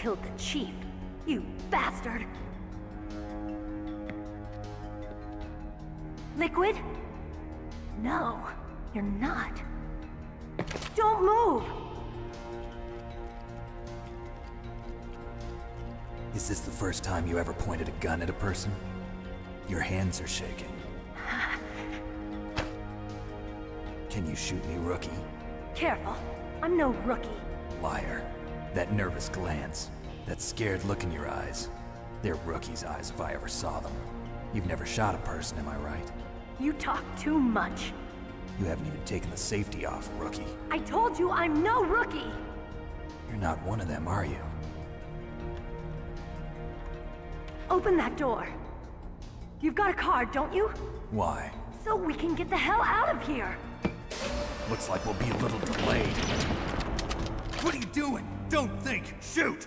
killed the chief. You bastard! Liquid? No, you're not. Don't move! Is this the first time you ever pointed a gun at a person? Your hands are shaking. Can you shoot me, rookie? Careful, I'm no rookie. Liar. That nervous glance, that scared look in your eyes. They're rookie's eyes if I ever saw them. You've never shot a person, am I right? You talk too much. You haven't even taken the safety off, rookie. I told you I'm no rookie! You're not one of them, are you? Open that door. You've got a card, don't you? Why? So we can get the hell out of here! Looks like we'll be a little delayed. What are you doing? Don't think! Shoot!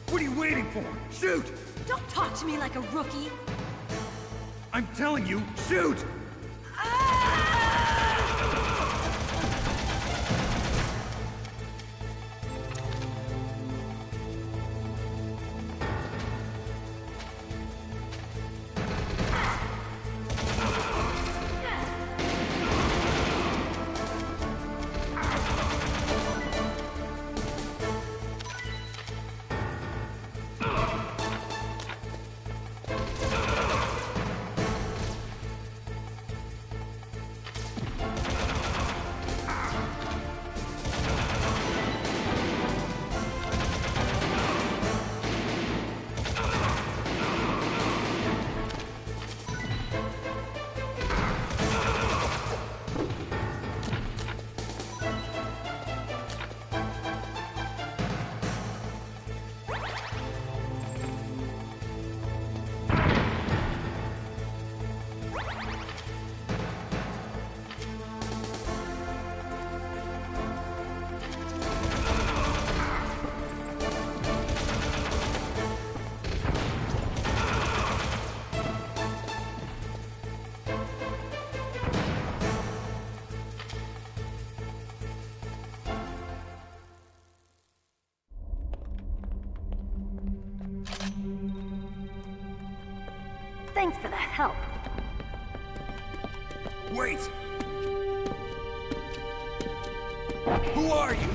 What are you waiting for? Shoot! Don't talk to me like a rookie! I'm telling you, shoot! Thanks for the help. Wait! Who are you?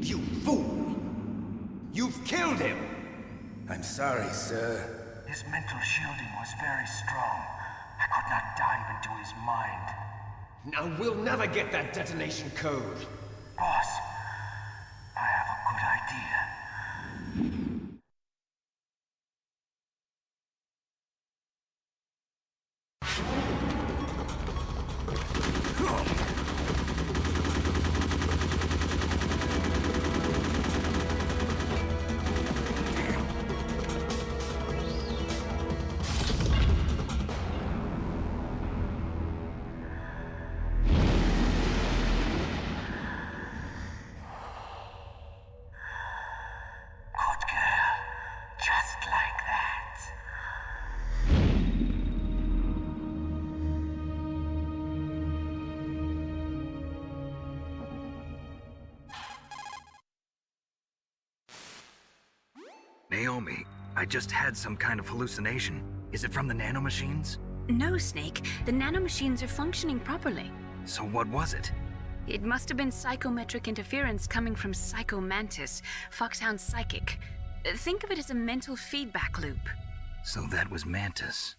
You fool! You've killed him! I'm sorry, sir. His mental shielding was very strong. I could not dive into his mind. Now we'll never get that detonation code. Boss, I have a good idea. Naomi, I just had some kind of hallucination. Is it from the nanomachines? No, Snake. The nanomachines are functioning properly. So what was it? It must have been psychometric interference coming from Psycho Mantis, Foxhound's psychic. Think of it as a mental feedback loop. So that was Mantis.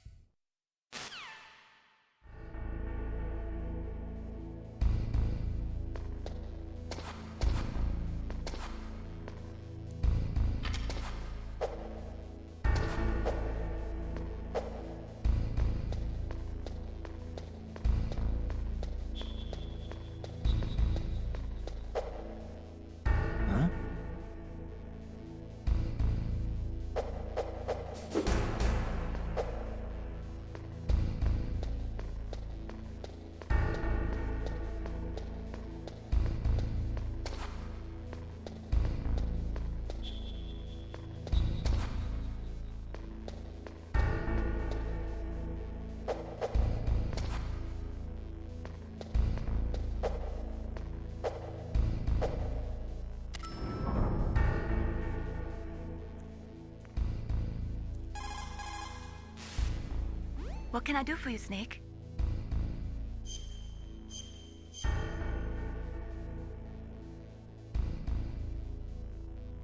What can I do for you, Snake?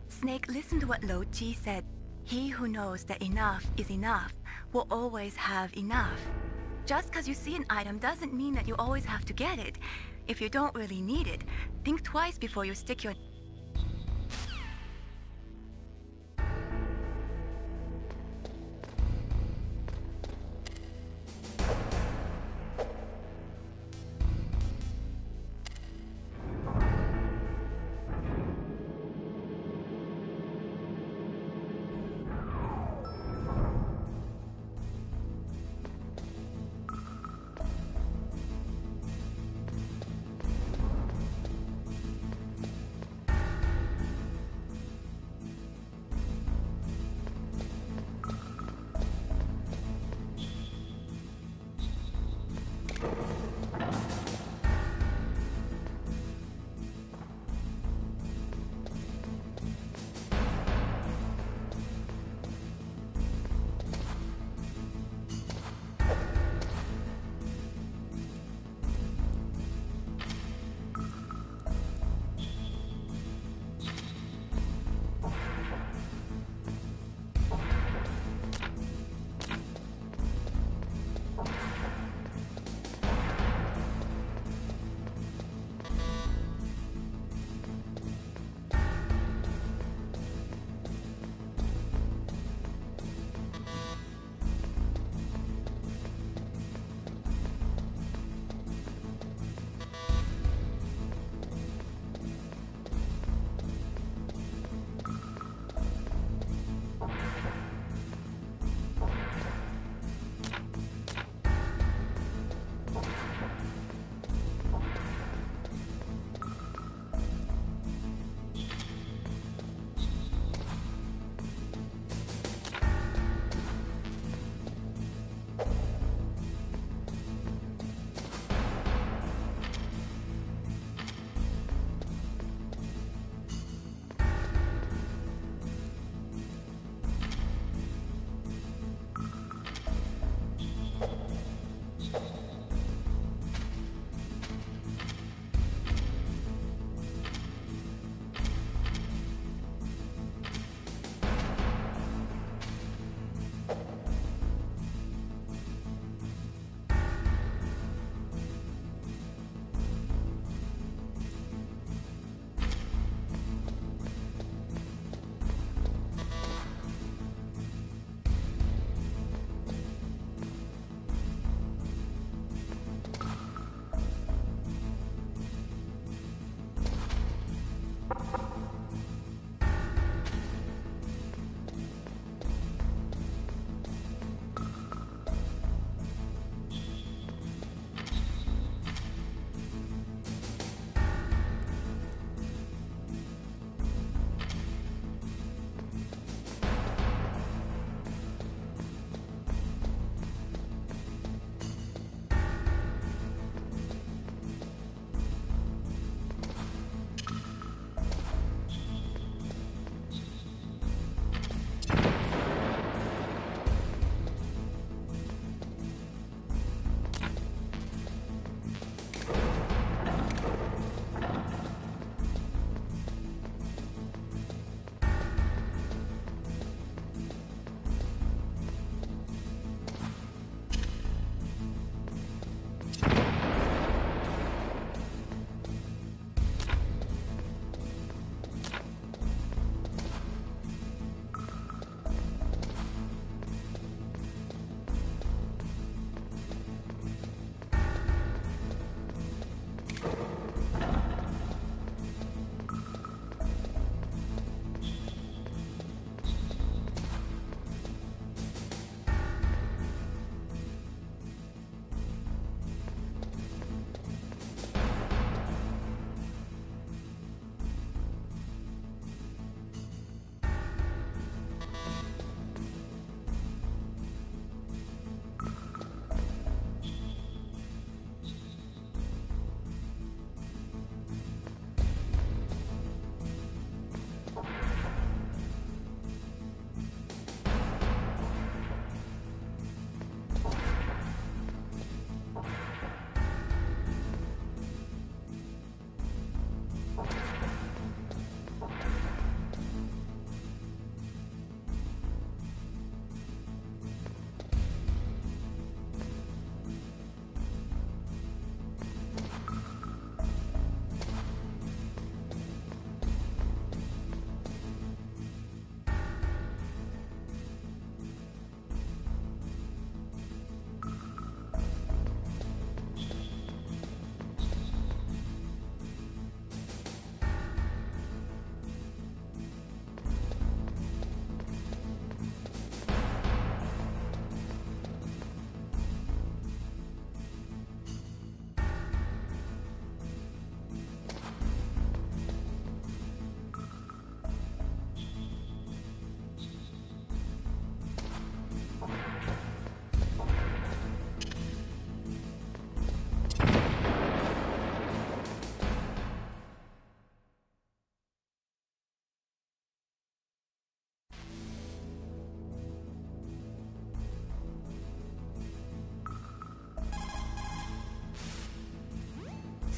Snake, listen to what Lo Ji said. He who knows that enough is enough will always have enough. Just because you see an item doesn't mean that you always have to get it. If you don't really need it, think twice before you stick your...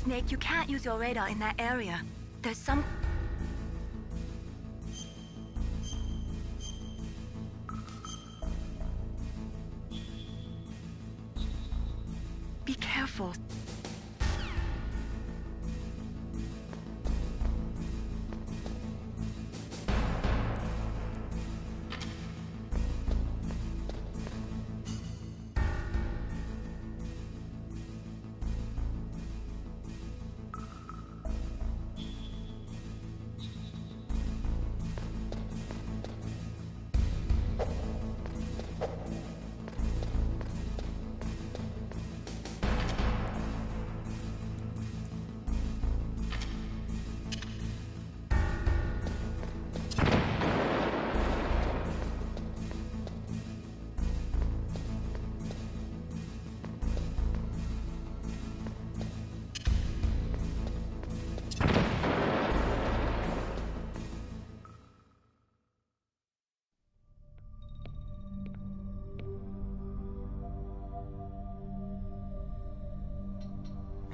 Snake, you can't use your radar in that area. There's some... Be careful.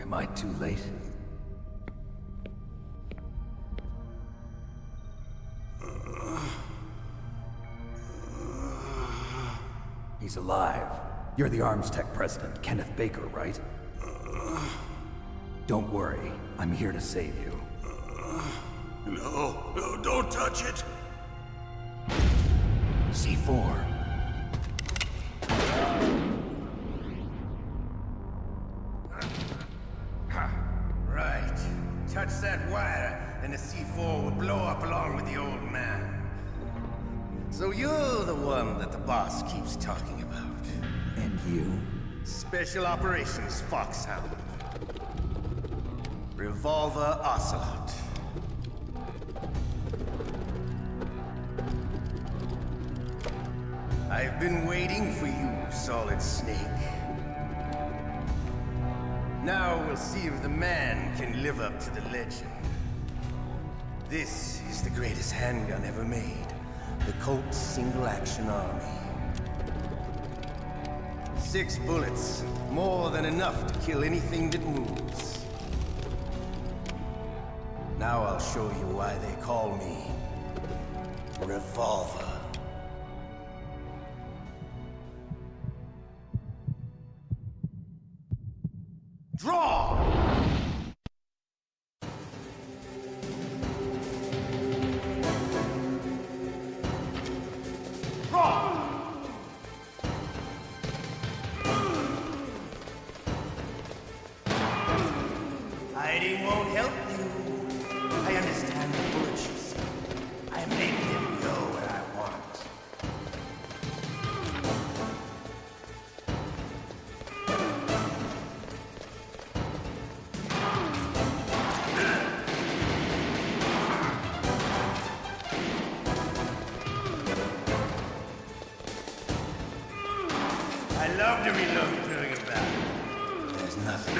Am I too late? He's alive. You're the Arms Tech president, Kenneth Baker, right? Don't worry. I'm here to save you. No, don't touch it! C4. Right. Touch that wire, and the C4 will blow up along with the old man. So you're the one that the boss keeps talking about. And you? Special Operations Foxhound. Revolver Ocelot. I've been waiting for you, Solid Snake. Now we'll see if the man can live up to the legend. This is the greatest handgun ever made. The Colt Single Action Army. 6 bullets, more than enough to kill anything that moves. Now I'll show you why they call me Revolver. Draw! Hiding won't help you. I understand the bullets you see. I make them go where I want. I love to reload during a battle. There's nothing.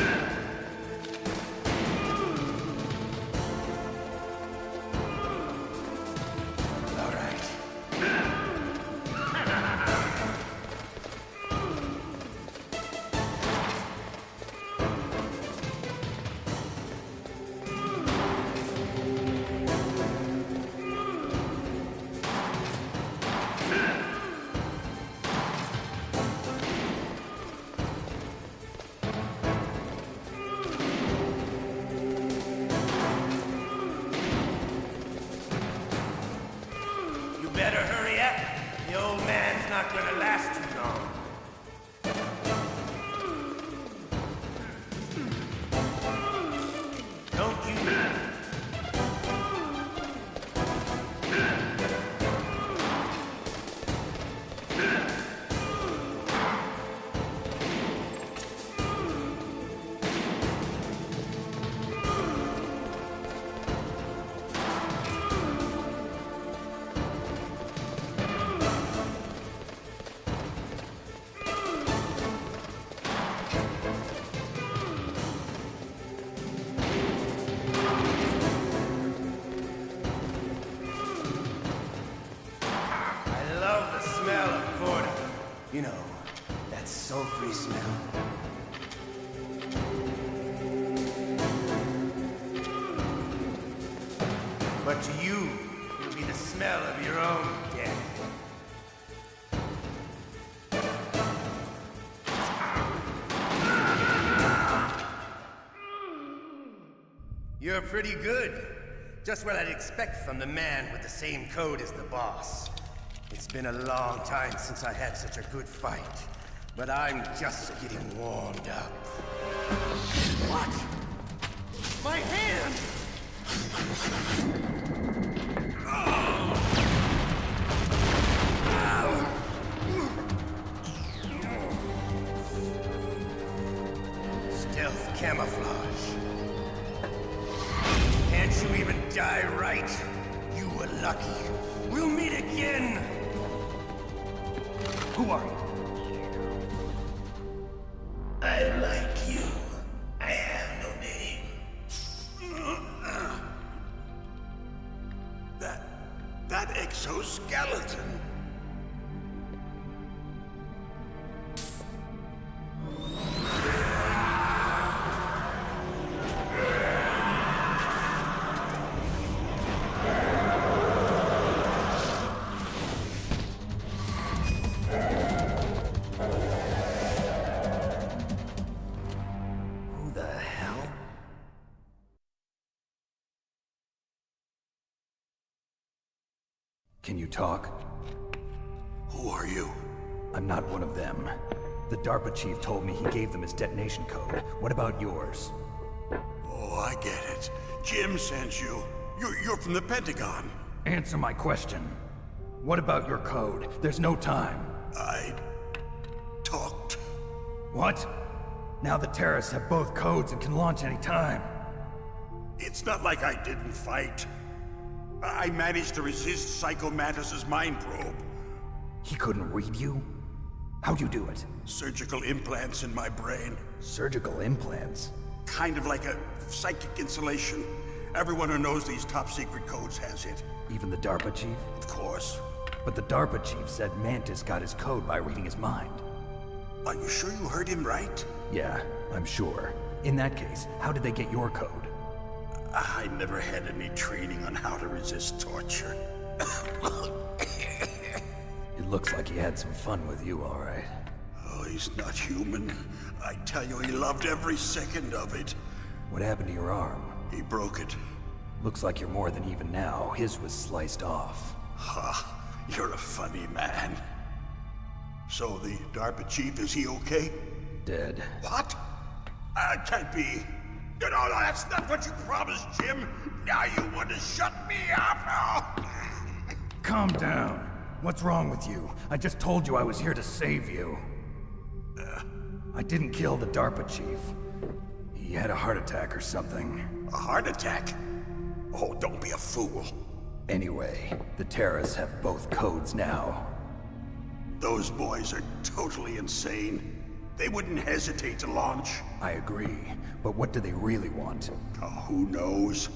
Better hurry up. The old man's not gonna last too long. Don't you... smell of Porter. You know, that sulfury smell. But to you, it'll be the smell of your own death. You're pretty good. Just what I'd expect from the man with the same code as the boss. It's been a long time since I had such a good fight, but I'm just getting warmed up. What? My hand! Stealth camouflage. Can't you even die right? You were lucky. We'll meet again! Who are you? I like you. I have no name. That exoskeleton. Can you talk? Who are you? I'm not one of them. The DARPA chief told me he gave them his detonation code. What about yours? Oh, I get it. Jim sent you. You're from the Pentagon. Answer my question. What about your code? There's no time. I talked. What? Now the terrorists have both codes and can launch any time. It's not like I didn't fight. I managed to resist Psycho Mantis's mind probe. He couldn't read you? How'd you do it? Surgical implants in my brain. Surgical implants? Kind of like a psychic insulation. Everyone who knows these top-secret codes has it. Even the DARPA chief? Of course. But the DARPA chief said Mantis got his code by reading his mind. Are you sure you heard him right? Yeah, I'm sure. In that case, how did they get your code? I never had any training on how to resist torture. It looks like he had some fun with you, all right. Oh, he's not human. I tell you, he loved every second of it. What happened to your arm? He broke it. Looks like you're more than even now. His was sliced off. Ha, you're a funny man. So the DARPA chief, is he okay? Dead. What? Can't be. No, that's not what you promised, Jim. Now you want to shut me up? Calm down. What's wrong with you? I just told you I was here to save you. I didn't kill the DARPA chief. He had a heart attack or something. A heart attack? Oh, don't be a fool. Anyway, the terrorists have both codes now. Those boys are totally insane. They wouldn't hesitate to launch. I agree, but what do they really want? Oh, who knows?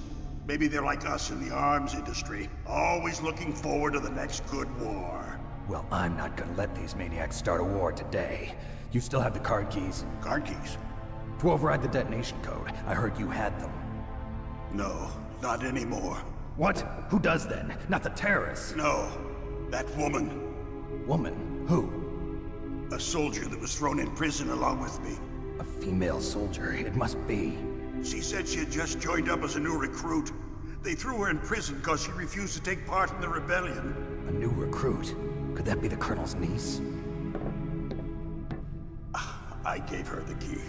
Maybe they're like us in the arms industry, always looking forward to the next good war. Well, I'm not gonna let these maniacs start a war today. You still have the card keys? Card keys? To override the detonation code. I heard you had them. No, not anymore. What? Who does then? Not the terrorists. No, that woman. Woman? Who? A soldier that was thrown in prison along with me. A female soldier, it must be. She said she had just joined up as a new recruit. They threw her in prison because she refused to take part in the rebellion. A new recruit? Could that be the Colonel's niece? I gave her the key.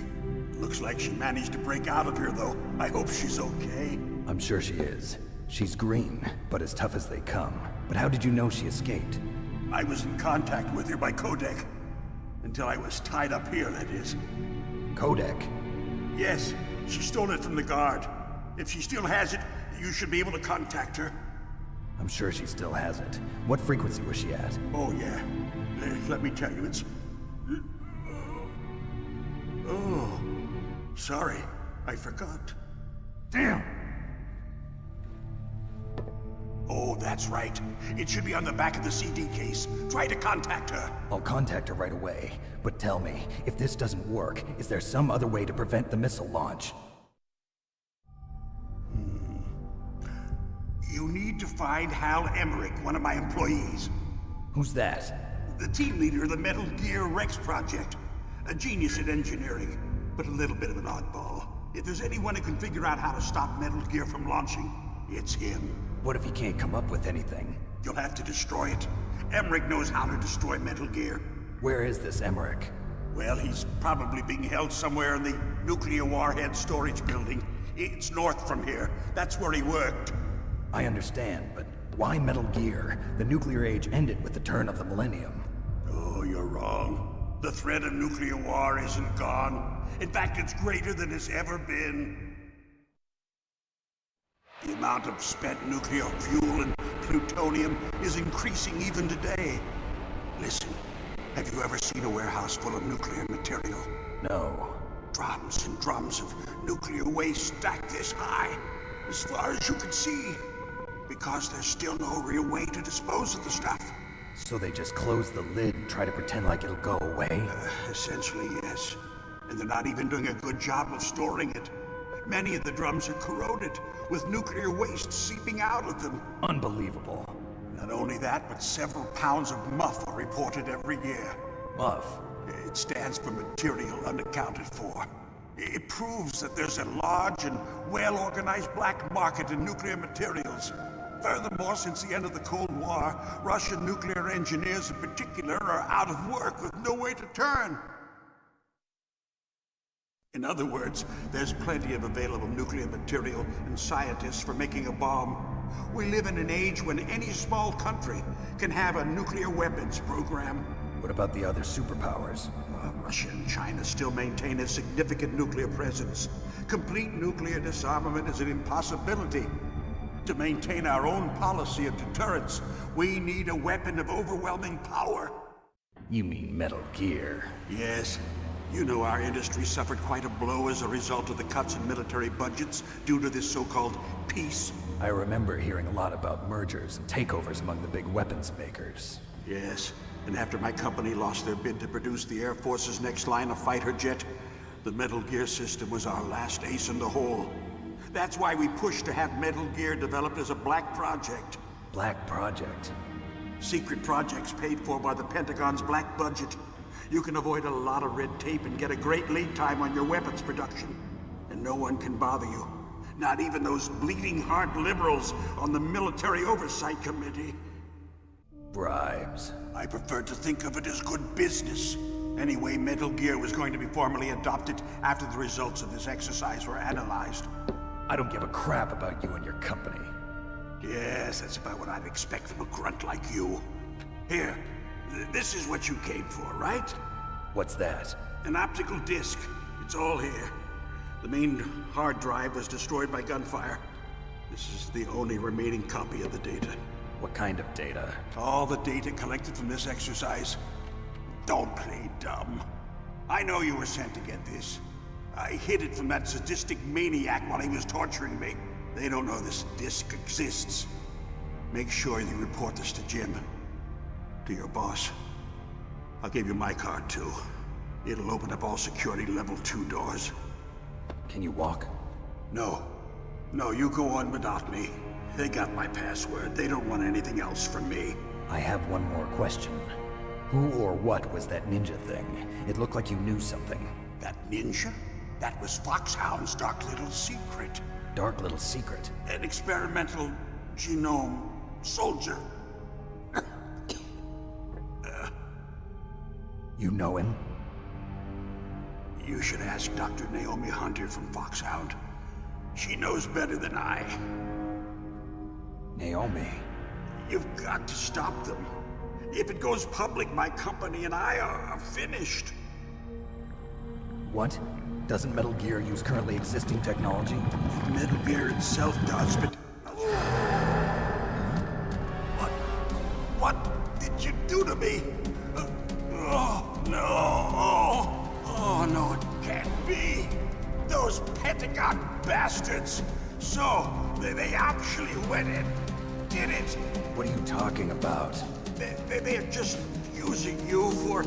Looks like she managed to break out of here, though. I hope she's okay. I'm sure she is. She's green, but as tough as they come. But how did you know she escaped? I was in contact with her by codec. Until I was tied up here, that is. Codec? Yes, she stole it from the guard. If she still has it, you should be able to contact her. I'm sure she still has it. What frequency was she at? Oh, yeah. Let me tell you, it's... Oh, sorry. I forgot. Damn! Oh, that's right. It should be on the back of the CD case. Try to contact her. I'll contact her right away. But tell me, if this doesn't work, is there some other way to prevent the missile launch? You need to find Hal Emmerich, one of my employees. Who's that? The team leader of the Metal Gear Rex project. A genius at engineering, but a little bit of an oddball. If there's anyone who can figure out how to stop Metal Gear from launching, it's him. What if he can't come up with anything? You'll have to destroy it. Emmerich knows how to destroy Metal Gear. Where is this Emmerich? Well, he's probably being held somewhere in the nuclear warhead storage building. It's north from here. That's where he worked. I understand, but why Metal Gear? The nuclear age ended with the turn of the millennium. Oh, you're wrong. The threat of nuclear war isn't gone. In fact, it's greater than it's ever been. The amount of spent nuclear fuel and plutonium is increasing even today. Listen, have you ever seen a warehouse full of nuclear material? No. Drums and drums of nuclear waste stacked this high, as far as you can see. Because there's still no real way to dispose of the stuff. So they just close the lid and try to pretend like it'll go away? Essentially, yes. And they're not even doing a good job of storing it. Many of the drums are corroded, with nuclear waste seeping out of them. Unbelievable. Not only that, but several pounds of MUF are reported every year. MUF? It stands for material unaccounted for. It proves that there's a large and well-organized black market in nuclear materials. Furthermore, since the end of the Cold War, Russian nuclear engineers in particular are out of work with no way to turn. In other words, there's plenty of available nuclear material and scientists for making a bomb. We live in an age when any small country can have a nuclear weapons program. What about the other superpowers? Russia and China still maintain a significant nuclear presence. Complete nuclear disarmament is an impossibility. To maintain our own policy of deterrence, we need a weapon of overwhelming power. You mean Metal Gear? Yes. You know our industry suffered quite a blow as a result of the cuts in military budgets due to this so-called peace. I remember hearing a lot about mergers and takeovers among the big weapons makers. Yes, and after my company lost their bid to produce the Air Force's next line of fighter jet, the Metal Gear system was our last ace in the hole. That's why we pushed to have Metal Gear developed as a black project. Black project? Secret projects paid for by the Pentagon's black budget. You can avoid a lot of red tape and get a great lead time on your weapons production. And no one can bother you. Not even those bleeding heart liberals on the Military Oversight Committee. Bribes. I prefer to think of it as good business. Anyway, Metal Gear was going to be formally adopted after the results of this exercise were analyzed. I don't give a crap about you and your company. Yes, that's about what I'd expect from a grunt like you. Here, this is what you came for, right? What's that? An optical disc. It's all here. The main hard drive was destroyed by gunfire. This is the only remaining copy of the data. What kind of data? All the data collected from this exercise. Don't play dumb. I know you were sent to get this. I hid it from that sadistic maniac while he was torturing me. They don't know this disc exists. Make sure you report this to Jim. To your boss. I'll give you my card, too. It'll open up all security level 2 doors. Can you walk? No. No, you go on without me. They got my password. They don't want anything else from me. I have one more question. Who or what was that ninja thing? It looked like you knew something. That ninja? That was Foxhound's dark little secret. Dark little secret? An experimental genome soldier. You know him? You should ask Dr. Naomi Hunter from Foxhound. She knows better than I. Naomi? You've got to stop them. If it goes public, my company and I are finished. What? Doesn't Metal Gear use currently existing technology? Metal Gear itself does, but... What did you do to me? Oh, no. Oh, no, it can't be. Those Pentagon bastards. So, they actually went and did it. What are you talking about? They're just using you for...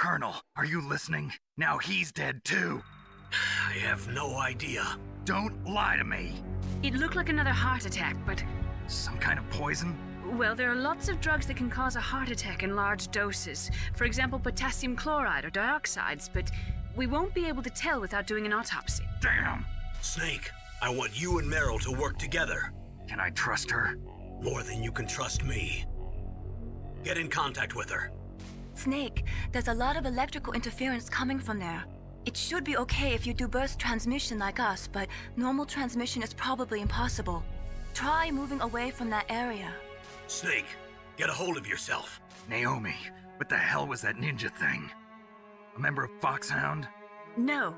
Colonel, are you listening? Now he's dead too. I have no idea. Don't lie to me. It looked like another heart attack, but... Some kind of poison? Well, there are lots of drugs that can cause a heart attack in large doses. For example, potassium chloride or dioxides, but we won't be able to tell without doing an autopsy. Damn! Snake, I want you and Meryl to work together. Can I trust her? More than you can trust me. Get in contact with her. Snake, there's a lot of electrical interference coming from there. It should be okay if you do burst transmission like us, but normal transmission is probably impossible. Try moving away from that area. Snake, get a hold of yourself. Naomi, what the hell was that ninja thing? A member of Foxhound? No.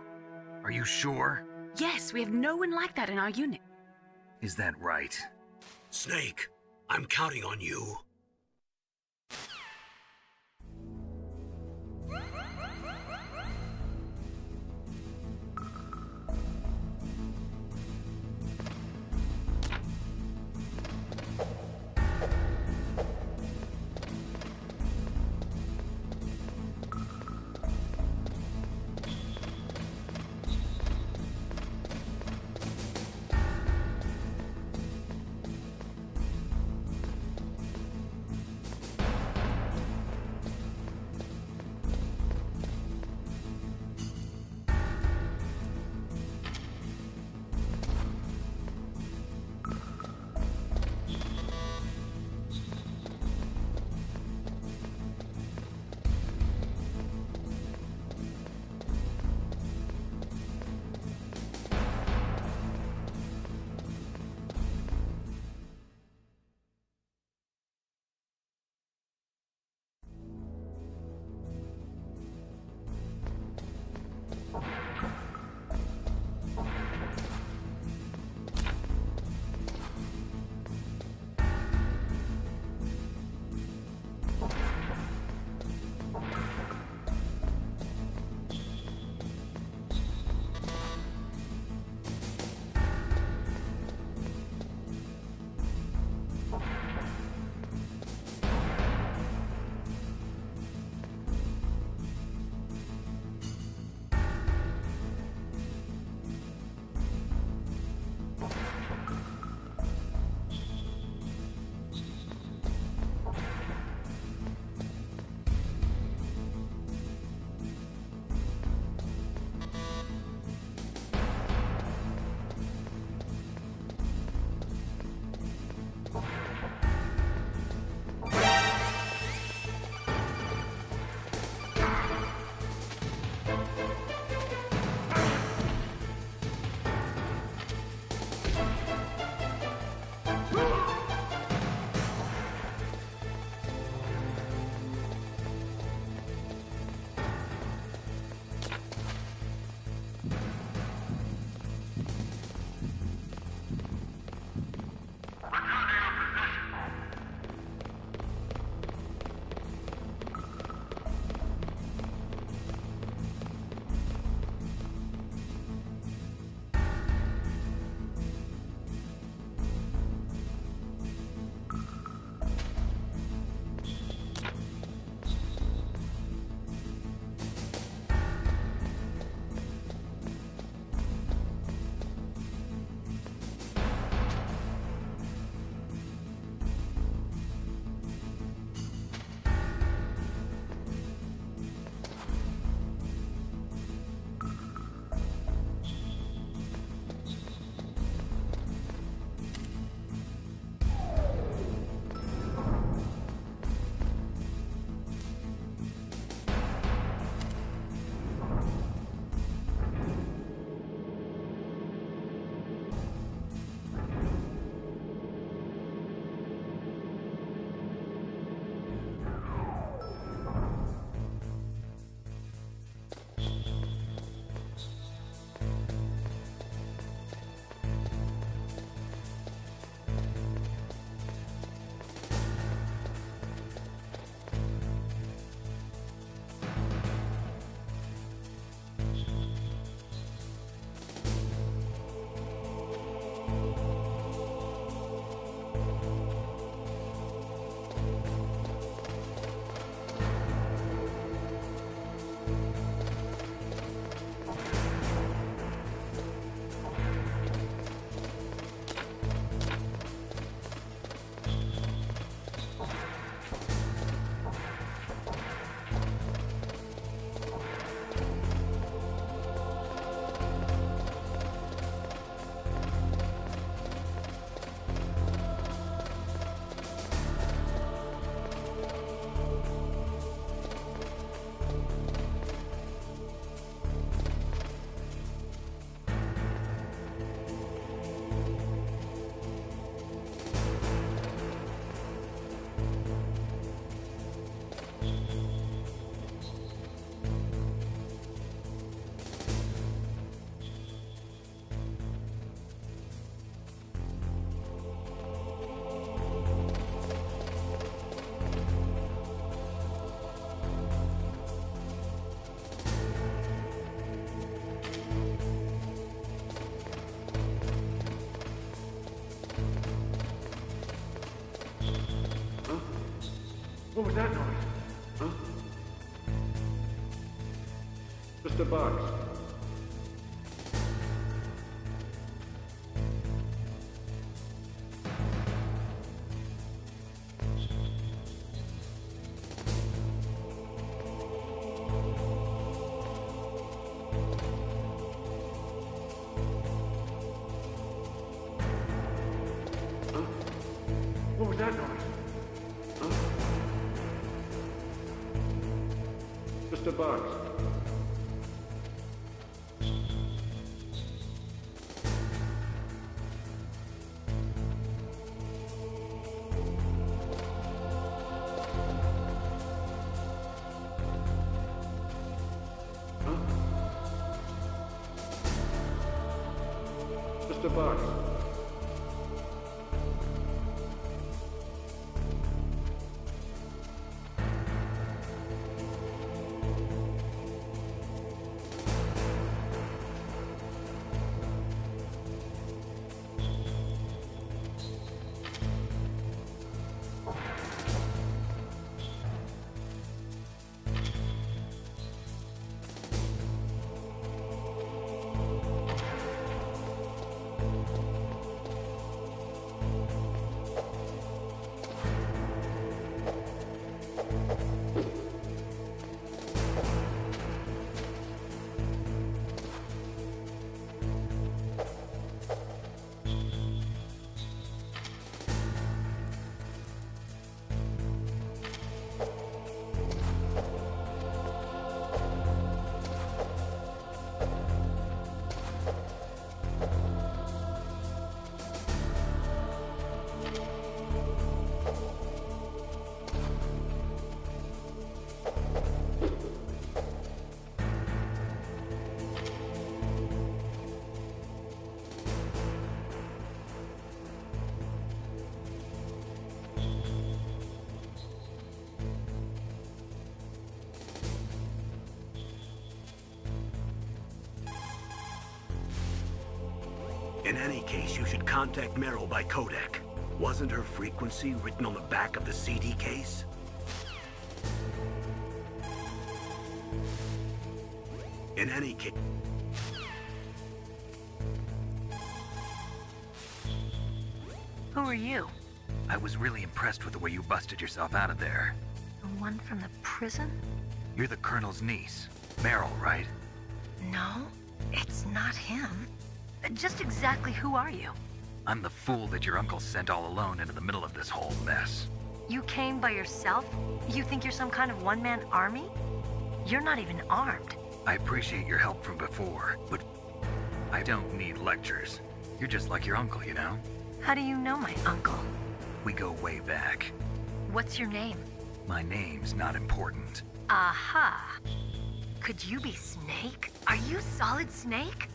Are you sure? Yes, we have no one like that in our unit. Is that right? Snake, I'm counting on you. What was that noise? Huh? Just a box. What was that noise? Huh? Just a box. Huh? Just a box. In any case, you should contact Meryl by codec. Wasn't her frequency written on the back of the CD case? In any case... Who are you? I was really impressed with the way you busted yourself out of there. The one from the prison? You're the Colonel's niece. Meryl, right? No, it's not him. Just exactly who are you? I'm the fool that your uncle sent all alone into the middle of this whole mess. You came by yourself? You think you're some kind of one-man army? You're not even armed. I appreciate your help from before, but I don't need lectures. You're just like your uncle, you know? How do you know my uncle? We go way back. What's your name? My name's not important. Aha. Could you be Snake? Are you Solid Snake?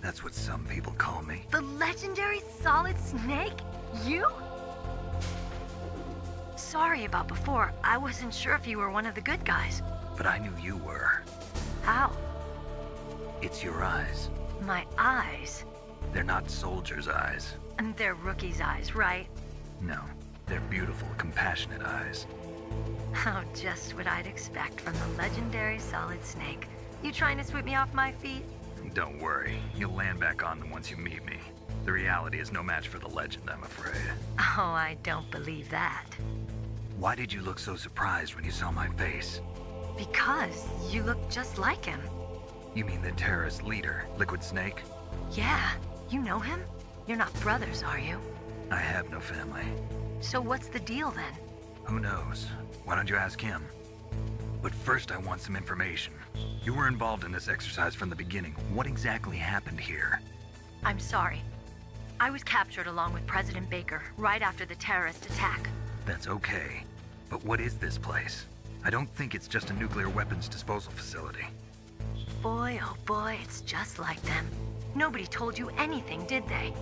That's what some people call me. The legendary Solid Snake? You? Sorry about before. I wasn't sure if you were one of the good guys. But I knew you were. How? It's your eyes. My eyes? They're not soldiers' eyes. And they're rookies' eyes, right? No, they're beautiful, compassionate eyes. Oh, just what I'd expect from the legendary Solid Snake. You trying to sweep me off my feet? Don't worry, you'll land back on them once you meet me. The reality is no match for the legend, I'm afraid. Oh, I don't believe that. Why did you look so surprised when you saw my face? Because you look just like him. You mean the terrorist leader, Liquid Snake? Yeah, you know him? You're not brothers, are you? I have no family. So what's the deal then? Who knows? Why don't you ask him? But first I want some information. You were involved in this exercise from the beginning. What exactly happened here? I'm sorry. I was captured along with President Baker right after the terrorist attack. That's okay. But what is this place? I don't think it's just a nuclear weapons disposal facility. Boy, oh boy, it's just like them. Nobody told you anything, did they?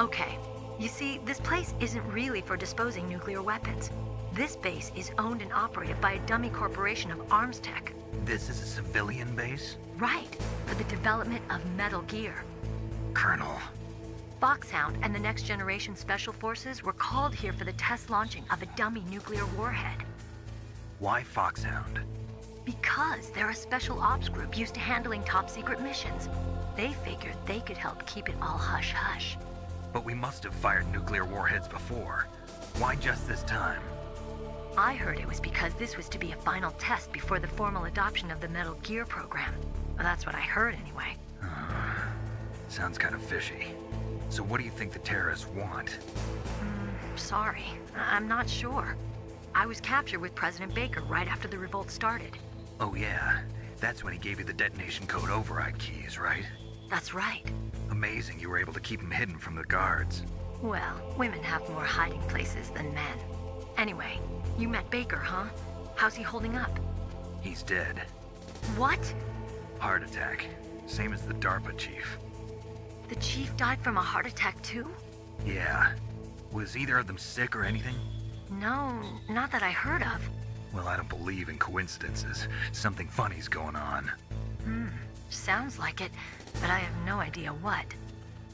Okay, you see, this place isn't really for disposing nuclear weapons. This base is owned and operated by a dummy corporation of arms tech. This is a civilian base? Right, for the development of Metal Gear. Colonel. Foxhound and the Next Generation Special Forces were called here for the test launching of a dummy nuclear warhead. Why Foxhound? Because they're a special ops group used to handling top-secret missions. They figured they could help keep it all hush-hush. But we must have fired nuclear warheads before. Why just this time? I heard it was because this was to be a final test before the formal adoption of the Metal Gear program. Well, that's what I heard anyway. Sounds kind of fishy. So what do you think the terrorists want? Sorry, I'm not sure. I was captured with President Baker right after the revolt started. Oh yeah, that's when he gave you the detonation code override keys, right? That's right. Amazing you were able to keep him hidden from the guards. Well, women have more hiding places than men. Anyway, you met Baker, huh? How's he holding up? He's dead. What? Heart attack. Same as the DARPA chief. The chief died from a heart attack too? Yeah. Was either of them sick or anything? No, not that I heard of. Well, I don't believe in coincidences. Something funny's going on. Sounds like it, but I have no idea what.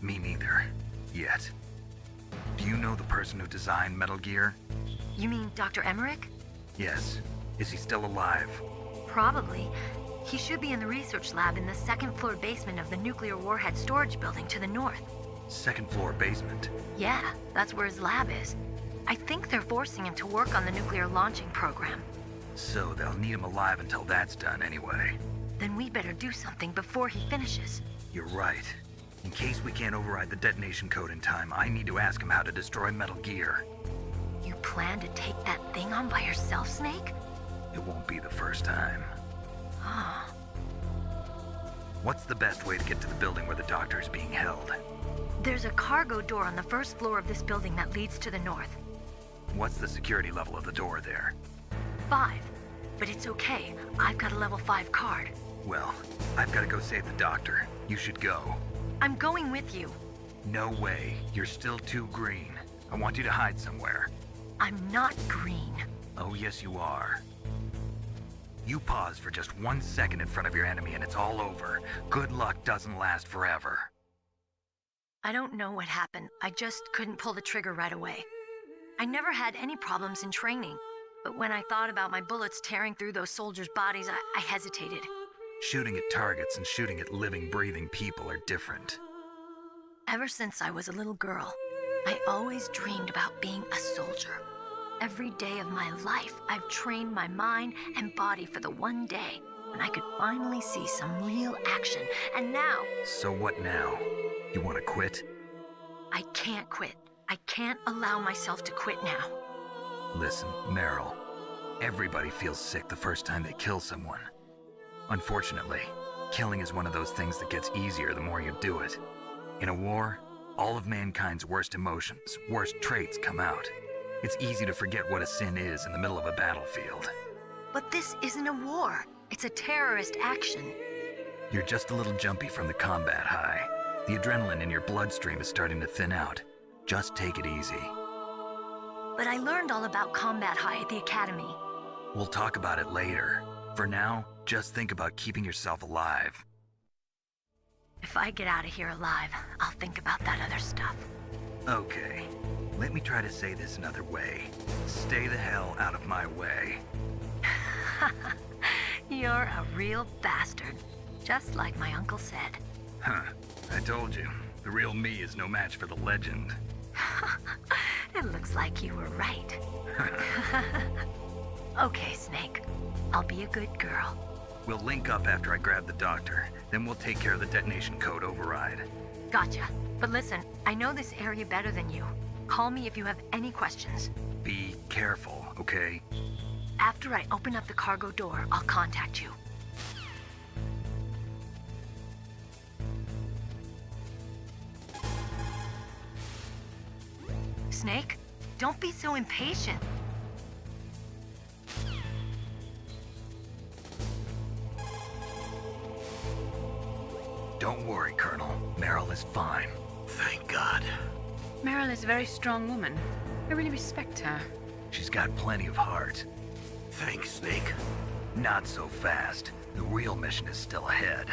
Me neither. Yet. Do you know the person who designed Metal Gear? You mean Dr. Emmerich? Yes. Is he still alive? Probably. He should be in the research lab in the second-floor basement of the nuclear warhead storage building to the north. Second floor basement? Yeah, that's where his lab is. I think they're forcing him to work on the nuclear launching program. So they'll need him alive until that's done anyway. Then we better do something before he finishes. You're right. In case we can't override the detonation code in time, I need to ask him how to destroy Metal Gear. You plan to take that thing on by yourself, Snake? It won't be the first time. What's the best way to get to the building where the doctor is being held? There's a cargo door on the first floor of this building that leads to the north. What's the security level of the door there? 5. But it's okay. I've got a level 5 card. Well, I've got to go save the doctor. You should go. I'm going with you. No way. You're still too green. I want you to hide somewhere. I'm not green. Oh, yes, you are. You pause for just 1 second in front of your enemy and it's all over. Good luck doesn't last forever. I don't know what happened. I just couldn't pull the trigger right away. I never had any problems in training, but when I thought about my bullets tearing through those soldiers' bodies, I hesitated. Shooting at targets and shooting at living, breathing people are different. Ever since I was a little girl, I always dreamed about being a soldier. Every day of my life, I've trained my mind and body for the one day when I could finally see some real action, and now... So what now? You want to quit? I can't quit. I can't allow myself to quit now. Listen, Meryl. Everybody feels sick the first time they kill someone. Unfortunately, killing is one of those things that gets easier the more you do it. In a war, all of mankind's worst emotions, worst traits come out. It's easy to forget what a sin is in the middle of a battlefield. But this isn't a war. It's a terrorist action. You're just a little jumpy from the combat high. The adrenaline in your bloodstream is starting to thin out. Just take it easy. But I learned all about combat high at the academy. We'll talk about it later. For now, just think about keeping yourself alive. If I get out of here alive, I'll think about that other stuff. Okay. Let me try to say this another way. Stay the hell out of my way. You're a real bastard. Just like my uncle said. Huh. I told you. The real me is no match for the legend. It looks like you were right. Okay, Snake. I'll be a good girl. We'll link up after I grab the doctor. Then we'll take care of the detonation code override. Gotcha. But listen, I know this area better than you. Call me if you have any questions. Be careful, okay? After I open up the cargo door, I'll contact you. Snake, don't be so impatient. Don't worry, Colonel. Meryl is fine. Thank God. Meryl is a very strong woman. I really respect her. She's got plenty of heart. Thanks, Snake. Not so fast. The real mission is still ahead.